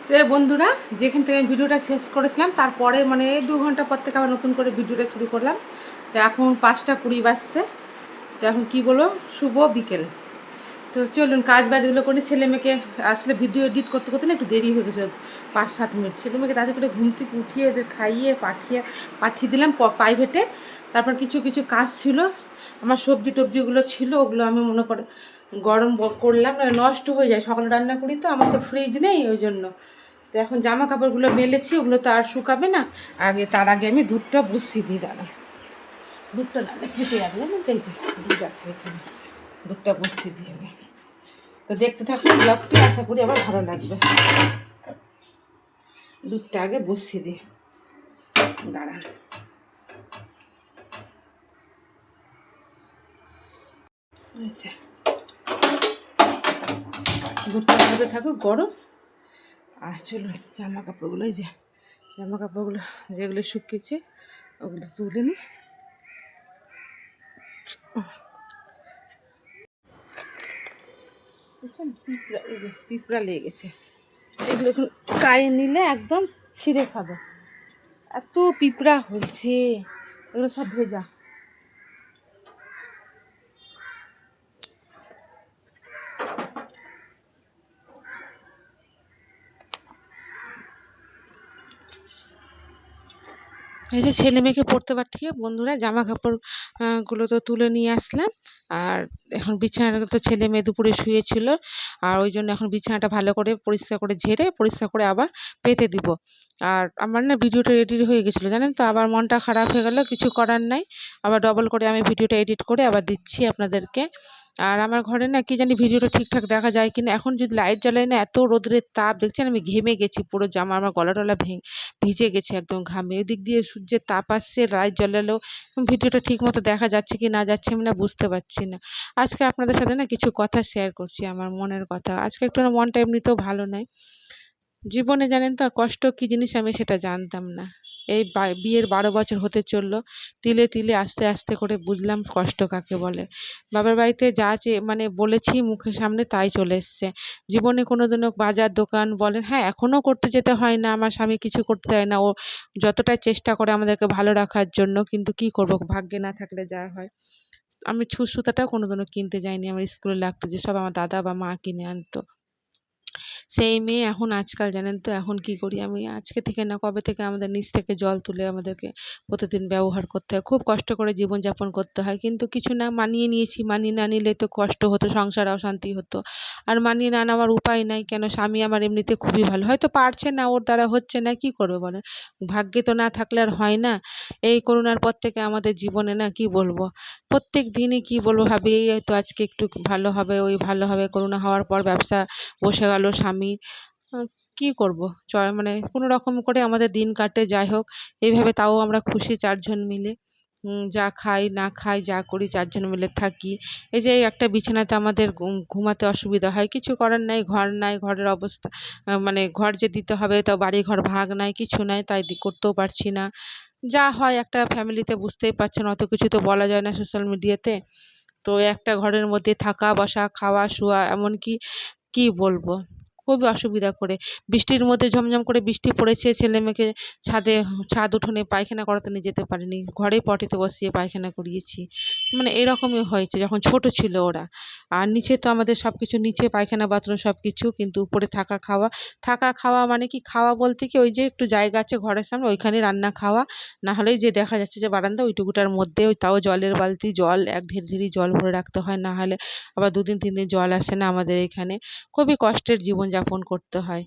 যে বন্ধুরা, যেখান থেকে আমি ভিডিওটা শেষ করেছিলাম তারপরে মানে 2 ঘন্টা পর থেকে আবার নতুন করে ভিডিওটা শুরু করলাম। তো এখন 5টা 20 বাজছে। তো এখন কি বলো, শুভ বিকেল। তো চলুন কাজ বাজগুলো করে ছেলে মেয়েকে আসলে ভিডিও এডিট করতে করতে না একটু দেরি হয়ে গেছে, 5-7 মিনিট। ছেলে মেয়েকে তাদের করে ঘুম থেকে উঠিয়ে এদের খাইয়ে পাঠিয়ে দিলাম প্রাইভেটে। তারপর কিছু কিছু কাজ ছিল, আমার সবজি টবজিগুলো ছিল, ওগুলো আমি মনে করে গরম করলাম, মানে নষ্ট হয়ে যায়। সকালে রান্না করি তো, আমার তো ফ্রিজ নেই, ওই জন্য। তো এখন জামা কাপড়গুলো মেলেছি, ওগুলো তো আর শুকাবে না। তার আগে আমি দুধটা বসিয়ে দিই, দাঁড়া। দুধটা নালে ফেটে যাবে, জানেন তো, এই যে দুধ আছে এখানে, দুধটা বসিয়ে দিয়ে আমি। তো দেখতে থাকুন ব্লগটি, আশা করি আবার ভালো লাগবে। দুধটা আগে বসিয়ে দিই, দাঁড়ান। আচ্ছা, দুধটা হতে থাকুক গরম। আর চলো জামা কাপড়গুলো, এই যে জামা কাপড়গুলো যেগুলো শুকিয়েছে ওগুলো তুলে নিই। বুঝছেন, পিঁপড়া, এই যে পিঁপড়া লেগে গেছে। এগুলো এখন গায়ে নিলে একদম ছিঁড়ে খাবে, এত পিঁপড়া হয়েছে। এগুলো সব ভেজা। এই যে ছেলে মেয়েকে পড়তে পাঠিয়ে বন্ধুরা জামা কাপড় গুলো তো তুলে নিয়ে আসলাম। আর এখন বিছানাটা তো ছেলে মেয়ে দুপুরে শুয়েছিল, আর ওই জন্য এখন বিছানাটা ভালো করে পরিষ্কার করে ঝেড়ে পরিষ্কার করে আবার পেতে দিব। আর আমার না ভিডিওটা এডিট হয়ে গেছিলো, জানেন তো, আবার মনটা খারাপ হয়ে গেল, কিছু করার নাই। আবার ডবল করে আমি ভিডিওটা এডিট করে আবার দিচ্ছি আপনাদেরকে। আর আমার ঘরে না কি জানি ভিডিওটা ঠিকঠাক দেখা যায় কিনা, এখন যদি লাইট জ্বালাই না, এত রোদ্রের তাপ দেখছেন, আমি ঘেমে গেছি পুরো, জামা আমার গলা টলা ভিজে গেছে একদম ঘামে। এদিক দিয়ে সূর্যের তাপ আসছে, লাইট জ্বালালেও ভিডিওটা ঠিক মতো দেখা যাচ্ছে কি না যাচ্ছে আমি না বুঝতে পারছি না। আজকে আপনাদের সাথে না কিছু কথা শেয়ার করছি, আমার মনের কথা। আজকে একটু না মনটা এমনিতেও ভালো নাই। জীবনে জানেন তো কষ্ট কি জিনিস, আমি সেটা জানতাম না। এই বিয়ের 12 বছর হতে চললো, তিলে তিলে আস্তে আস্তে করে বুঝলাম কষ্ট কাকে বলে। বাবার বাড়িতে যা মানে বলেছি মুখের সামনে তাই চলে এসছে। জীবনে কোনোদিনও বাজার দোকান বলেন, হ্যাঁ এখনো করতে যেতে হয় না, আমার স্বামী কিছু করতে হয় না, ও যতটা চেষ্টা করে আমাদেরকে ভালো রাখার জন্য, কিন্তু কি করব, ভাগ্যে না থাকলে যা হয়। আমি ছুঁচ সুতাটাও কোনোদিনও কিনতে যাইনি, আমার স্কুলে লাগতো যে সব আমার দাদা বা মা কিনে আনতো। সেই মেয়ে এখন আজকাল জানেন তো এখন কি করি আমি, আজকে থেকে না কবে থেকে আমাদের নিচ থেকে জল তুলে আমাদেরকে প্রতিদিন ব্যবহার করতে হয়, খুব কষ্ট করে জীবনযাপন করতে হয়। কিন্তু কিছু না, মানিয়ে নিয়েছি, মানিয়ে না নিলে তো কষ্ট হতো, সংসারে অশান্তি হতো। আর মানিয়ে না নেওয়ার উপায় নাই, কেন স্বামী আমার এমনিতে খুবই ভালো, হয়তো পারছে না, ওর দ্বারা হচ্ছে না, কি করবে বলেন। ভাগ্যে তো না থাকলে আর হয় না। এই করোনার পর থেকে আমাদের জীবনে না কি বলবো, প্রত্যেক দিনই কি বলবো ভাবি, এই হয়তো আজকে একটু ভালো হবে, ওই ভালো হবে, করোনা হওয়ার পর ব্যবসা বসে গেল স্বামী। আহ, কি করব, মানে কোনো রকম করে আমাদের দিন কাটে, যাই হোক। এইভাবে তাও আমরা খুশি 4 জন মিলে। যা খাই না খাই যা করি 4 জন মিলে থাকি। এই যে এই একটা বিছানাতে আমাদের ঘুমাতে অসুবিধা হয়, কিছু করার নাই, ঘর নাই, ঘরের অবস্থা মানে ঘর যে দিতে হবে, তো বাড়ি ঘর ভাগ নাই, কিছু নাই, তাই করতেও পারছি না। যা হয় একটা ফ্যামিলিতে বুঝতেই পারছেন, অত কিছু তো বলা যায় না সোশ্যাল মিডিয়াতে। তো একটা ঘরের মধ্যে থাকা বসা খাওয়া শোয়া, এমনকি কি বলবো, খুবই অসুবিধা করে। বৃষ্টির মধ্যে ঝমঝম করে বৃষ্টি পড়েছে, ছেলে মেয়েকে ছাদে, ছাদ উঠোনে পায়খানা করাতে নিয়ে যেতে পারিনি, ঘরেই পটিতে বসিয়ে পায়খানা করিয়েছি। মানে এরকমই হয়েছে যখন ছোট ছিল ওরা। আর নিচে তো আমাদের সবকিছু নিচে, পায়খানা বাথরুম সবকিছু, কিন্তু উপরে থাকা খাওয়া। থাকা খাওয়া মানে কি, খাওয়া বলতে কি, ওই যে একটু জায়গা আছে ঘরের সামনে, ওইখানে রান্না খাওয়া। না হলেই যে দেখা যাচ্ছে যে বারান্দা, ওইটুকুটার মধ্যে, ওই তাও জলের বালতি, জল এক ঢিরি জল ভরে রাখতে হয়, না হলে আবার 2 দিন 3 দিন জল আসে না আমাদের এখানে। খুবই কষ্টের জীবনযাপন করতে হয়।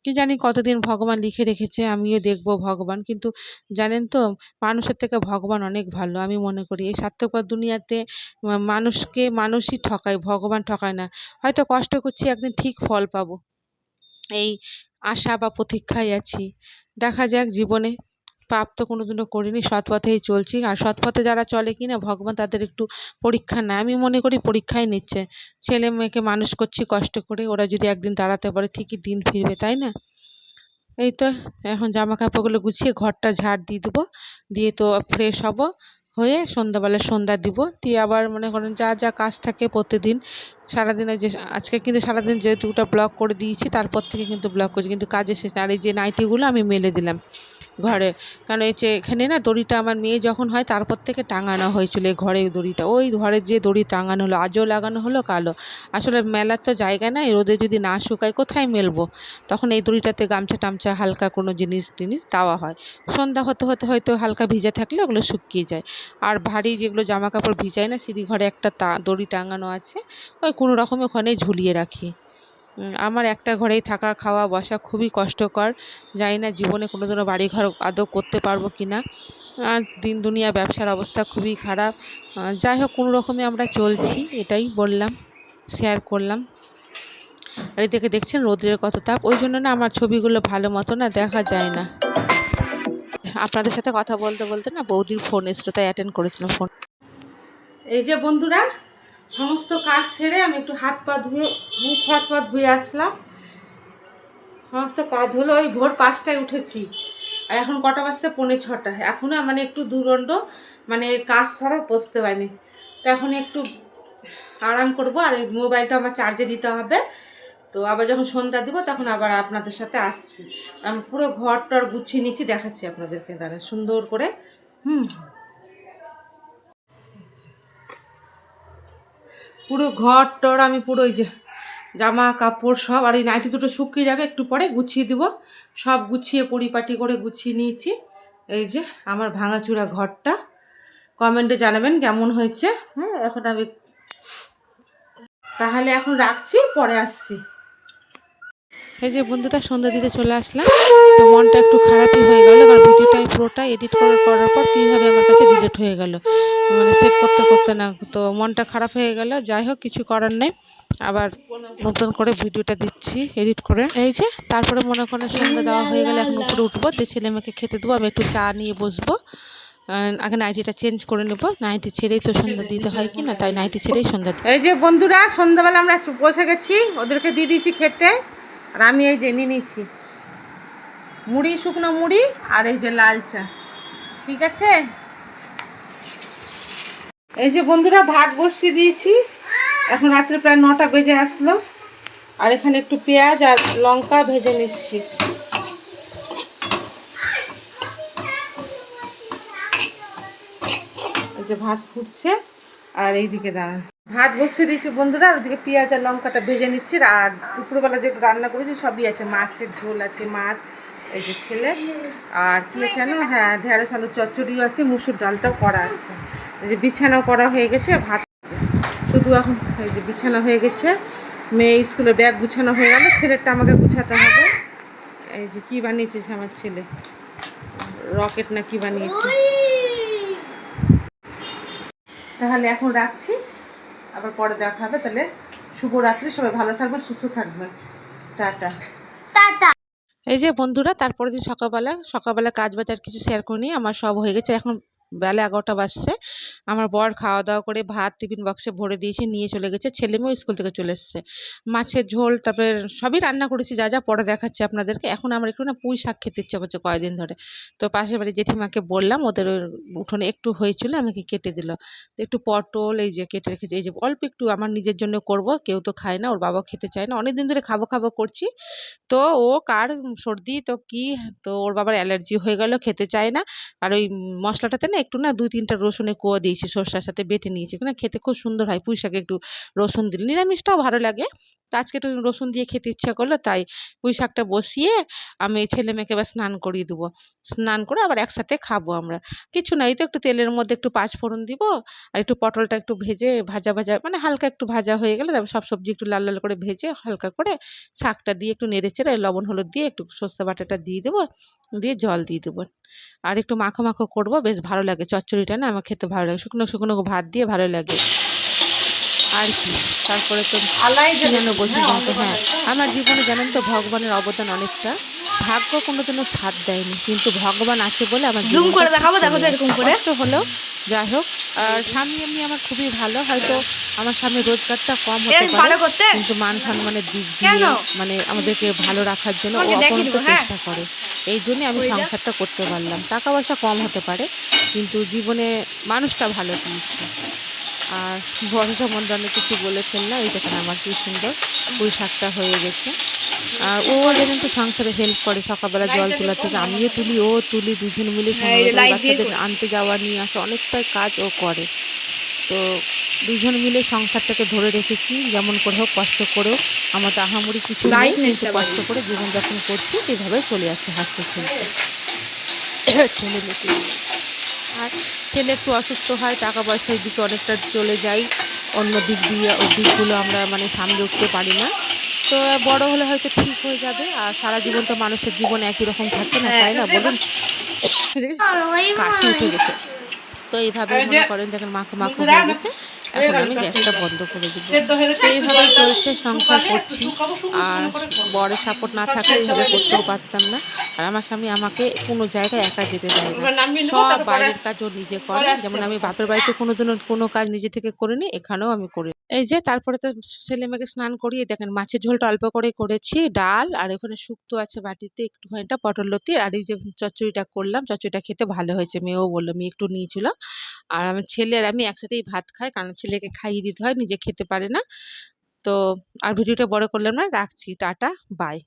কি জানি কতদিন ভগবান লিখে রেখেছে, আমিও দেখবো ভগবান, কিন্তু জানেন তো, মানুষের থেকে ভগবান অনেক ভালো আমি মনে করি। এই স্বার্থপর দুনিয়াতে মানুষকে মানুষই ঠকায়, ভগবান ঠকায় না। হয়তো কষ্ট করছি, একদিন ঠিক ফল পাবো, এই আশা বা প্রতীক্ষায় আছি। দেখা যাক জীবনে। পাপ তো কোনোদিনও করিনি, সৎ পথেই চলছি। আর সৎ পথে যারা চলে কিনা, ভগবান তাদের একটু পরীক্ষা নেয়, আমি মনে করি পরীক্ষাই নিচ্ছে। ছেলে মেয়েকে মানুষ করছি কষ্ট করে, ওরা যদি একদিন দাঁড়াতে পারে ঠিকই দিন ফিরবে, তাই না। এই তো এখন জামা কাপড়গুলো গুছিয়ে ঘরটা ঝাড় দিয়ে দেবো, দিয়ে তো ফ্রেশ হব। হয়ে সন্ধ্যাবেলা সন্ধ্যা দিব, দিয়ে আবার মনে করেন যা যা কাজ থাকে প্রতিদিন সারাদিনে, যে আজকে কিন্তু সারাদিন যেহেতুটা ব্লক করে দিয়েছি তারপর থেকে কিন্তু ব্লক করছি, কিন্তু কাজের শেষ আর এই যে নাইটিগুলো আমি মেলে দিলাম ঘরে। কারণ এই যে এখানে না দড়িটা আমার মেয়ে যখন হয় তারপর থেকে টাঙানো হয়েছিল এই ঘরে, দড়িটা ওই ঘরের যে দড়ি টাঙানো হলো, আজও লাগানো হলো কালো। আসলে মেলার তো জায়গা নাই, রোদে যদি না শুকায় কোথায় মেলবো, তখন এই দড়িটাতে গামছা টামছা হালকা কোনো জিনিস টিনিস দেওয়া হয়। সন্ধ্যা হতে হতে হয়তো হালকা ভিজে থাকলে ওগুলো শুকিয়ে যায়। আর ভারী যেগুলো জামা কাপড় ভিজায় না, সিঁড়ি ঘরে একটা দড়ি টাঙানো আছে, ওই কোনো রকমে ওখানেই ঝুলিয়ে রাখি। আমার একটা ঘরেই থাকা খাওয়া বসা খুবই কষ্টকর, জানি না জীবনে কোনোদিনও বাড়িঘর আদৌ করতে পারবো কি না। দিন দুনিয়া ব্যবসার অবস্থা খুবই খারাপ। যাই হোক কোনো রকমে আমরা চলছি, এটাই বললাম, শেয়ার করলাম। আর এদিকে দেখছেন রোদের কত তাপ, ওই জন্য না আমার ছবিগুলো ভালো মতো না দেখা যায় না। আপনাদের সাথে কথা বলতে বলতে না বৌদির ফোন এসেছিল, তাই অ্যাটেন্ড করেছিলাম ফোন। এই যে বন্ধুরা, সমস্ত কাজ সেরে আমি একটু হাত পা ধুয়ে মুখ হাত পা ধুয়ে আসলাম। সমস্ত কাজ হলো, ওই ভোর 5টায় উঠেছি আর এখন কটা বাজছে 5:45। এখনও মানে একটু দুরণ্ড, মানে কাজ ছাড়া বসতে পারিনি। তো এখন একটু আরাম করব, আর এই মোবাইলটা আমার চার্জে দিতে হবে। তো আবার যখন সন্ধ্যা দিব তখন আবার আপনাদের সাথে আসছি। আমি পুরো ঘর টর গুছিয়ে নিয়েছি, দেখাচ্ছি আপনাদেরকে, দাঁড়া সুন্দর করে। পুরো ঘর টর আমি পুরো ওই যে জামা কাপড় সব, আর এই নাইটি দুটো শুকিয়ে যাবে একটু পরে, গুছিয়ে দিব। সব গুছিয়ে পরিপাটি করে গুছিয়ে নিয়েছি। এই যে আমার ভাঙাচুরা ঘরটা, কমেন্টে জানাবেন কেমন হয়েছে। এখন আমি তাহলে এখন রাখছি, পরে আসছি। এই যে বন্ধুটা সন্ধ্যা দিতে চলে আসলাম, তো মনটা একটু খারাপই হয়ে গেল, কারণ ভিডিওটা পুরোটা এডিট করার পর কীভাবে আমার কাছে ডিলিট হয়ে গেল, মানে সেভ করতে করতে না, তো মনটা খারাপ হয়ে গেল। যাই হোক কিছু করার নেই, আবার নতুন করে ভিডিওটা দিচ্ছি এডিট করে। এই যে তারপরে মনে করেন সন্ধ্যা দেওয়া হয়ে গেলে এখন উপরে উঠবো, যে ছেলে মেয়েকে খেতে দেবো, আমি একটু চা নিয়ে বসবো। আগে নাইটিটা চেঞ্জ করে নেবো, নাইটি ছেড়েই তো সন্ধ্যা দিতে হয় কি না, তাই নাইটি ছেড়েই সন্ধ্যা। এই যে বন্ধুরা সন্ধ্যাবেলা আমরা বসে গেছি, ওদেরকে দিয়ে দিয়েছি খেতে, আর আমি এই যে নিয়ে নিয়েছি মুড়ি, শুকনো মুড়ি, আর এই যে লাল চা। ঠিক আছে, এই যে বন্ধুরা ভাত বসিয়ে দিয়েছি, এখন রাত্রে প্রায় 9টা বেজে আসলো, আর এখানে একটু পেঁয়াজ আর লঙ্কা ভেজে নিচ্ছি। এই যে ভাত ফুটছে, আর এইদিকে দাঁড়ান ভাত বসিয়ে দিয়েছি বন্ধুরা, আর ওদিকে পেঁয়াজ আর লঙ্কাটা ভেজে নিচ্ছি। আর দুপুরবেলা যে রান্না করেছি সবই আছে, মাছের ঝোল আছে, মাছ, এই যে ছেলে, আর কী আছে জানো, হ্যাঁ ঢেঁড়স আলুর চচ্চড়িও আছে, মুসুর ডালটাও করা আছে। এই যে বিছানাও করা হয়ে গেছে, ভাত শুধু এখন এই যে বিছানা হয়ে গেছে, মেয়ে স্কুলে ব্যাগ গুছানো হয়ে গেল, ছেলেরটা আমাকে গুছাতে হবে। এই যে কী বানিয়েছে আমার ছেলে, রকেট না কি বানিয়েছে। তাহলে এখন রাখছি, আবার পরে দেখা হবে। তাহলে শুভরাত্রি, সবাই ভালো থাকবেন, সুস্থ থাকবেন, টাটা টাটা। এই যে বন্ধুরা তারপরের দিন সকালবেলা কাজ বাজার কিছু শেয়ার করে নিয়ে আমার সব হয়ে গেছে। এখন বেলা 11টা বাজছে, আমার বর খাওয়া দাওয়া করে ভাত টিফিন বক্সে ভরে দিয়েছে, নিয়ে চলে গেছে, ছেলে মেয়েও স্কুল থেকে চলে এসছে। মাছের ঝোল, তারপরে সবই রান্না করেছি, যা যা পরে দেখাচ্ছি আপনাদেরকে। এখন আমার একটু না পুঁই শাক খেতে ইচ্ছে করছে কয়েকদিন ধরে, তো পাশের বাড়ি জেঠিমাকে বললাম, ওদের উঠোনে একটু হয়েছিল, আমাকে কেটে দিল। তো একটু পটল এই যে কেটে রেখেছি, এই যে অল্প একটু আমার নিজের জন্য করব, কেউ তো খায় না, ওর বাবাও খেতে চায় না, অনেকদিন ধরে খাবো খাবো করছি। তো ও কার সর্দি তো কি, তো ওর বাবার অ্যালার্জি হয়ে গেল, খেতে চায় না। আর ওই মশলাটাতে না একটু না 2-3টা রসুনের কোয়া দিয়েছি, সরষার সাথে বেটে নিয়েছি, না খেতে খুব সুন্দর হয়। পুঁই শাকে একটু রসুন দিলে, নিরামিষটাও ভালো লাগে, তো আজকে একটু রসুন দিয়ে খেতে ইচ্ছা করলো, তাই পুঁই শাকটা বসিয়ে আমি ছেলে মেয়েকে এবার স্নান করিয়ে দেবো। স্নান করে আবার একসাথে খাবো আমরা। কিছু না, এই তো একটু তেলের মধ্যে একটু পাঁচফোড়ন দিব, আর একটু পটলটা একটু ভেজে ভাজা ভাজা, মানে হালকা একটু ভাজা হয়ে গেলে তারপর সব সবজি একটু লাল লাল করে ভেজে হালকা করে শাকটা দিয়ে একটু নেড়ে চেড়ে লবণ হলুদ দিয়ে একটু সর্ষে বাটাটা দিয়ে দেবো, দিয়ে জল দিয়ে দেবো, আর একটু মাখো মাখো করবো, বেশ ভালো লাগে চচ্চড়িটা না, আমার খেতে ভালো লাগে, শুকনো শুকনো ভাত দিয়ে ভালো লাগে আর কি। তারপরে তো যেন বসে জানতো, হ্যাঁ আমার জীবনে জানেন তো ভগবানের অবদান অনেকটা। ভাগ্য কোনোদিনও সাথ দেয়নি, কিন্তু ভগবান আছে বলে আমার জুম করে দেখাবো, দেখো তো এরকম করে তো হলো। যাই হোক, আর স্বামী এমনি আমার খুবই ভালো, হয়তো আমার স্বামীর রোজগারটা কম হতে পারে, কিন্তু মান সম্মানের দিক দিয়ে মানে আমাদেরকে ভালো রাখার জন্য ও অপরন্ত চেষ্টা করে, এই জন্যই আমি সংসারটা করতে পারলাম। টাকা পয়সা কম হতে পারে, কিন্তু জীবনে মানুষটা ভালো দিয়েছে। আর বড় সম্বন্ধে অনেক কিছু বলে ফেললাম। এই দেখেন আমার কি সুন্দর পুঁই শাকটা হয়ে গেছে। আর ও জানেন তো সংসারে হেল্প করে, সকালবেলা জল তোলা থেকে আমিও তুলি, ও তুলি, দুজন মিলে হ্যাঁ, এই যে সকালবেলা ওই লাইট দিয়ে বাচ্চাদের করি। আনতে যাওয়া নিয়ে আসা অনেকটাই কাজ ও করে। তো দুজন মিলে সংসারটাকে ধরে রেখেছি, যেমন করে হোক কষ্ট করেও। আমাদের আহামরি কিছু নেই, কিন্তু ব্রাইটনেসটা কষ্ট বাড়িয়ে করে জীবনযাপন করছি, এইভাবে চলে যাচ্ছে হাসতে খেলতে ছেলে মেয়েকে নিয়ে। আর ছেলে একটু অসুস্থ হয়, টাকা পয়সার দিকে অনেকটা চলে যাই, অন্য দিক দিয়ে ওই দিকগুলো আমরা মানে সামলে উঠতে পারি না। তো বড় হলে হয়তো ঠিক হয়ে যাবে। আর সারা জীবন তো মানুষের জীবন একই রকম থাকে না, হ্যাঁ, তাই না বলুন? কাশি উঠে গেছে। তো এইভাবেই আর যে মনে করেন দেখেন মাখো মাখো বন্ধুরা হয়ে গেছে। হয়ে এখন গেল আমি গ্যাসটা তরকারিটা, বন্ধ করে দিব। সেদ্ধ হয়ে গেছে, তো একটু এইভাবেই জলটা চলছে, সংসার শুকালে একটু করছি। শুকাবো, শুকনো আর শুকনো করে করবো। বরের সাপোর্ট না সব থাকলে সেদ্ধ এইভাবে হয়ে গেছে, করতেও পারতাম না। আর আমার স্বামী আমাকে কোনো জায়গায় একা যেতে দেয় না। এবার নামিয়ে নেবো, সব তারপর পরে বাইরের কাজ ও নিজে পরে করে। আসছে যেমন আবার আমি ফোন বাপের করে। বাড়িতে কোনোদিনও কোনো কাজ নিজে থেকে করিনি, এখানেও আমি করি না। এই যে তারপরে তো ছেলে মেয়েকে স্নান করিয়ে দেখেন মাছের ঝোলটা অল্প করে করেছি, ডাল আর ওখানে শুক্তো আছে বাটিতে একটুখানিটা পটল লতি, আর এই যে চচ্চড়িটা করলাম, চচ্চড়িটা খেতে ভালো হয়েছে। মেয়েও বললো, মেয়ে একটু নিয়েছিল। আর আমার ছেলে আর আমি একসাথেই ভাত খাই, কারণ ছেলেকে খাইয়ে দিতে হয়, নিজে খেতে পারে না। তো আর ভিডিওটা বড় করলাম না, রাখছি। Tata, by.